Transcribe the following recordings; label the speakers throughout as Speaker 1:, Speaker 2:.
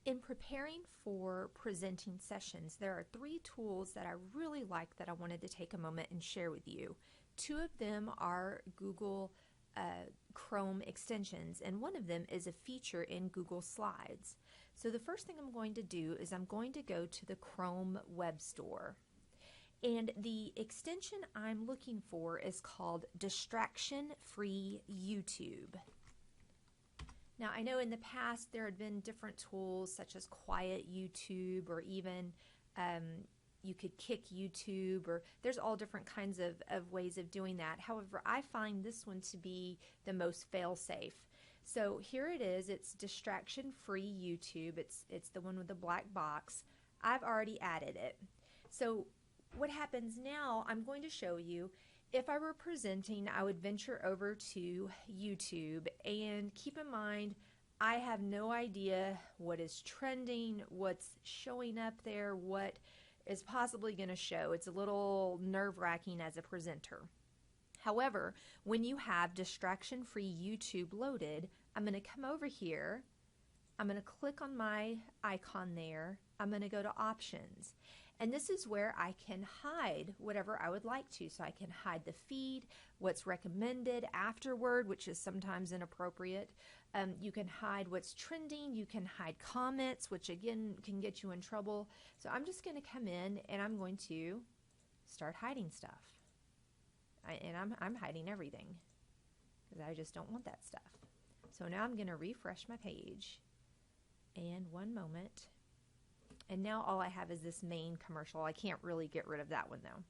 Speaker 1: In preparing for presenting sessions, there are three tools that I really like that I wanted to take a moment and share with you. Two of them are Google Chrome extensions, and one of them is a feature in Google Slides. So the first thing I'm going to do is I'm going to go to the Chrome Web Store. And the extension I'm looking for is called Distraction Free YouTube. Now, I know in the past there had been different tools such as Quiet YouTube, or even you could kick YouTube, or there's all different kinds of ways of doing that. However, I find this one to be the most fail-safe. So here it is. It's distraction-free YouTube. It's the one with the black box. I've already added it. So what happens now, I'm going to show you. If I were presenting, I would venture over to YouTube, and keep in mind, I have no idea what is trending, what's showing up there, what is possibly going to show. It's a little nerve-wracking as a presenter. However, when you have distraction-free YouTube loaded, I'm going to come over here, I'm going to click on my icon there, I'm going to go to Options. And this is where I can hide whatever I would like to. So I can hide the feed, what's recommended afterward, which is sometimes inappropriate. You can hide what's trending. You can hide comments, which again can get you in trouble. So I'm just going to come in and I'm going to start hiding stuff. I'm hiding everything because I just don't want that stuff. So now I'm going to refresh my page. And one moment. And now all I have is this main commercial. I can't really get rid of that one though.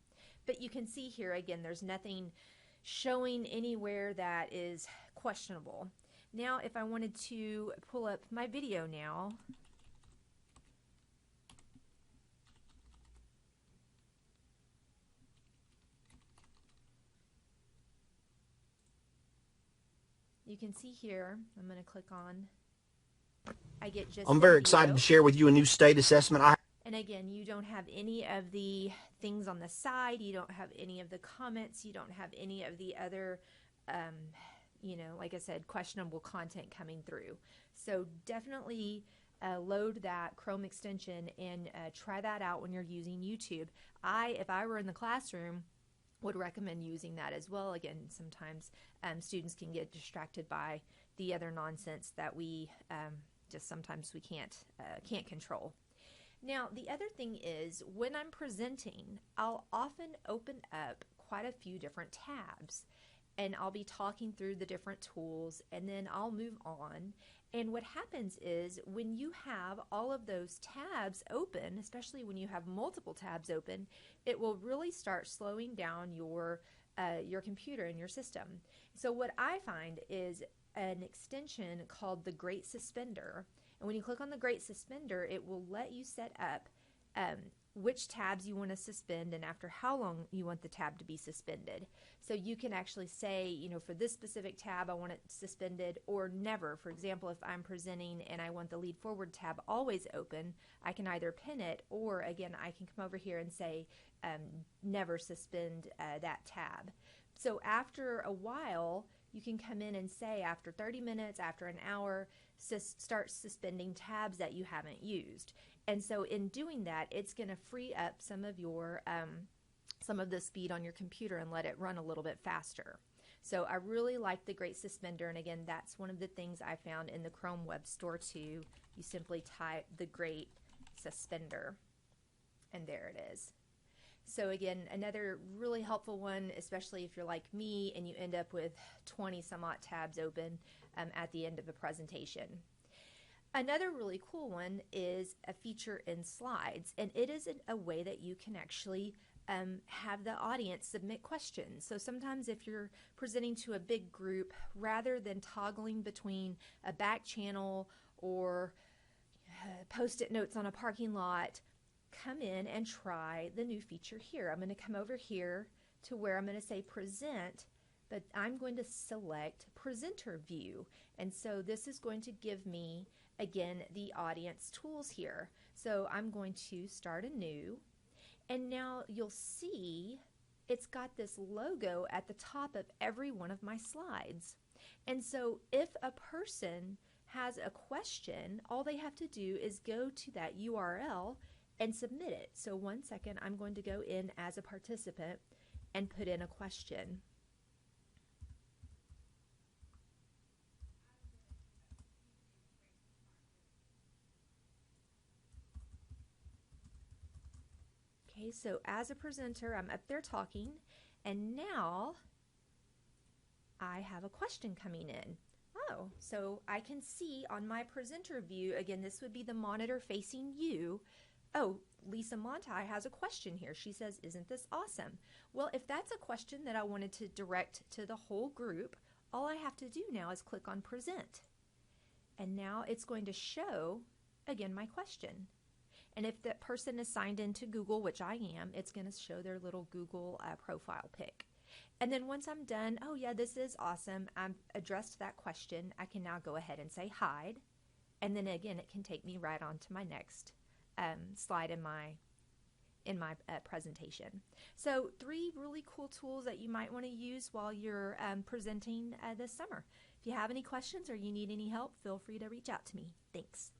Speaker 1: But you can see here again, there's nothing showing anywhere that is questionable. Now if I wanted to pull up my video now, you can see here, I'm going to click on, I get just
Speaker 2: I'm very excited to share with you a new state assessment.
Speaker 1: And again, you don't have any of the things on the side. You don't have any of the comments. You don't have any of the other, like I said, questionable content coming through. So definitely load that Chrome extension and try that out when you're using YouTube. If I were in the classroom, would recommend using that as well. Again, sometimes students can get distracted by the other nonsense that we just sometimes we can't control. Now, the other thing is when I'm presenting, I'll often open up quite a few different tabs, and I'll be talking through the different tools, and then I'll move on. And what happens is when you have all of those tabs open, especially when you have multiple tabs open, it will really start slowing down your computer and your system. So what I find is an extension called the Great Suspender. And when you click on the Great Suspender, it will let you set up which tabs you want to suspend and after how long you want the tab to be suspended. So you can actually say, for this specific tab, I want it suspended or never. For example, if I'm presenting and I want the Lead Forward tab always open, I can either pin it or, again, I can come over here and say never suspend that tab. So after a while, you can come in and say after 30 minutes, after an hour, start suspending tabs that you haven't used. And so in doing that, it's going to free up some of your some of the speed on your computer and let it run a little bit faster. So I really like the Great Suspender, and again, that's one of the things I found in the Chrome Web Store too. You simply type the Great Suspender, and there it is. So again, another really helpful one, especially if you're like me and you end up with 20 some odd tabs open at the end of a presentation. Another really cool one is a feature in Slides, and it is a way that you can actually have the audience submit questions. So sometimes if you're presenting to a big group, rather than toggling between a back channel or post-it notes on a parking lot, come in and try the new feature here. I'm going to come over here to where I'm going to say present, but I'm going to select presenter view. And so this is going to give me, again, the audience tools here. So I'm going to start a new, and now you'll see it's got this logo at the top of every one of my slides. And so if a person has a question, all they have to do is go to that URL and submit it. So 1 second, I'm going to go in as a participant and put in a question. Okay, so as a presenter, I'm up there talking, and now I have a question coming in. Oh, so I can see on my presenter view, again, this would be the monitor facing you. Oh, Lisa Monti has a question here. She says, isn't this awesome? Well, if that's a question that I wanted to direct to the whole group, all I have to do now is click on present. And now it's going to show, again, my question. And if that person is signed into Google, which I am, it's going to show their little Google profile pic. And then once I'm done, oh yeah, this is awesome, I've addressed that question, I can now go ahead and say hide. And then again, it can take me right on to my next slide in my presentation. So 3 really cool tools that you might want to use while you're presenting this summer. If you have any questions or you need any help, feel free to reach out to me. Thanks.